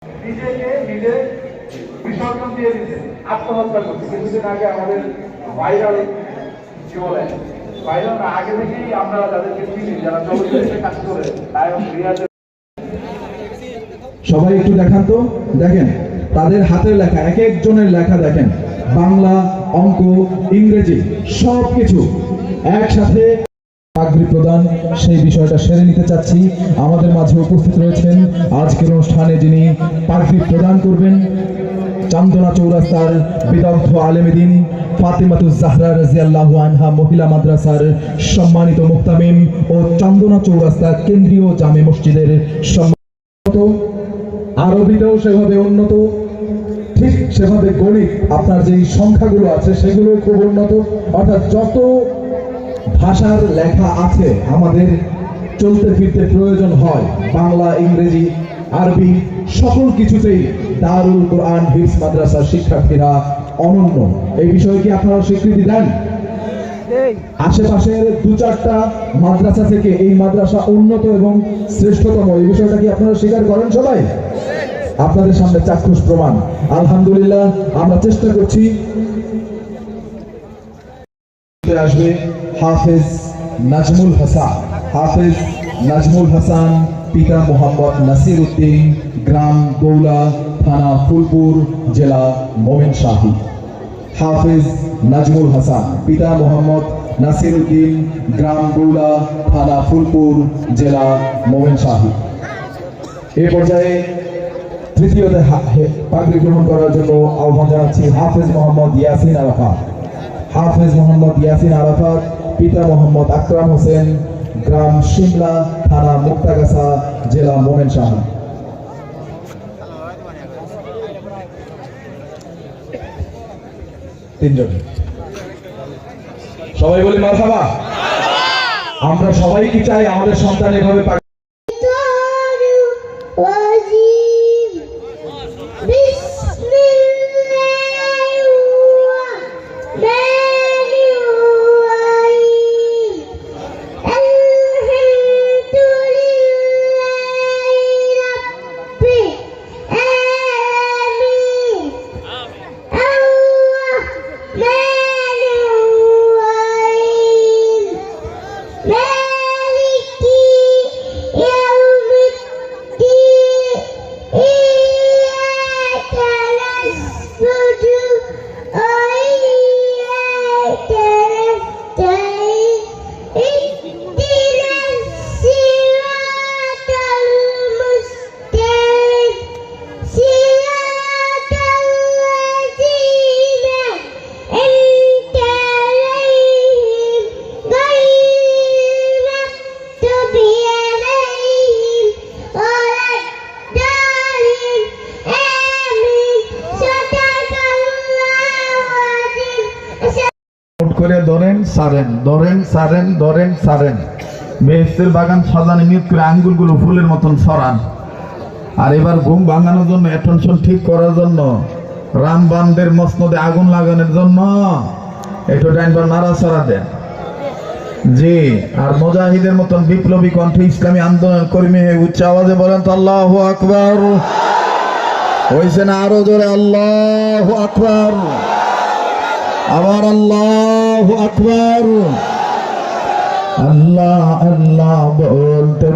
নিজেকে নিজে বিসর্জন দিয়ে দিচ্ছে, আত্মহত্যা করছে। কিছুদিন আগে আমাদের ভাইরাল কি বলে ভাইরাল না, আগে থেকেই আমরা যাদেরকে চিনি, যারা চলচ্চিত্রে কাজ করে, নায়ক রিয়াজের। সবাই একটু দেখান তো, দেখেন তাদের হাতের লেখা, এক একজনের লেখা দেখেন, বাংলা, অঙ্ক, ইংরেজি সবকিছু একসাথে পাগড়ি প্রদান, সেই বিষয়টা সেরে নিতে চাচ্ছি। আমাদের মাঝে উপস্থিত রয়েছেন আজকের অনুষ্ঠানে যিনি পাগড়ি প্রদান করবেন, চান্দনা চৌরাস্তার বিদগ্ধ আলেমে দ্বীন ফাতেমাতুজ জাহরা রাদিয়াল্লাহু আনহা মহিলা মাদ্রাসার সম্মানিত মুহতামিম ও চান্দনা চৌরাস্তা কেন্দ্রীয় জামে মসজিদের সম্মানিত, আরবিতেও সেভাবে উন্নত, ঠিক সেভাবে গণিত আপনার যে সংখ্যাগুলো আছে সেগুলো খুব উন্নত। অর্থাৎ যত ভাষার লেখা আছে আমাদের চলতে ফিরতে প্রয়োজন হয়, বাংলা, ইংরেজি, আরবি সকল কিছুতেই দারুল কোরআন হিফজ মাদ্রাসার শিক্ষার্থীরা অনন্য। এই বিষয়ে কি আপনারা স্বীকৃতি দেন? আশেপাশের দু চারটা মাদ্রাসা থেকে এই মাদ্রাসা উন্নত এবং শ্রেষ্ঠতম, এই বিষয়টা কি আপনারা স্বীকার করেন? সবাই আপনাদের সামনে চাক্ষুষ প্রমাণ। আলহামদুলিল্লাহ, আমরা চেষ্টা করছি। আসবে হাফেজ নাজমুল হাসান। হাফেজ নাজমুল হাসান, পিতা মোহাম্মদ নাসির উদ্দিন, গ্রাম গৌলা, থানা ফুলপুর, জেলা মোমিনশাহী। হাফেজ নাজমুল হাসান, পিতা মোহাম্মদ নাসির উদ্দিন, গ্রাম গৌলা, থানা ফুলপুর, জেলা মোমিনশাহী। এ পর্যায়ে তৃতীয়তে পাগড়ি গ্রহণ করার জন্য আহ্বান জানাচ্ছি হাফেজ মোহাম্মদ ইয়াসিন আরাফাত। হাফেজ মোহাম্মদ ইয়াসিন আরাফাত, পিতা মোহাম্মদ আকরাম হোসেন, গ্রাম শিমলা, থানা মুক্তাগাছা, জেলা মোমিনশাহী। তিনজন সবাই বলি মারহাবা। আমরা সবাই কি চাই আমাদের সন্তান এভাবে করে ধরেন সারেন, ধরেন সারেন, ধরেন সারেন। বেহেশতের বাগান সাজানো নিয়ত করে আঙ্গুলগুলো ফুলের মতন সরান। আর এবার ঘুম ভাঙানোর জন্য, অ্যাটেনশন ঠিক করার জন্য, রামবানদের মসনদে আগুন লাগানোর জন্য একটু ডাইনবার নাড়াচাড়া দেন। জি, আর মুজাহিদের মতন বিপ্লবী কণ্ঠে ইসলামী আন্দোলন কর্মী হয়ে উচ্চ আওয়াজে বলেন তো আল্লাহু আকবার। হয়েছে না? আরো জোরে আল্লাহু আকবার। আবার আল্লাহু আকবার। আল্লাহ আল্লাহ বলতে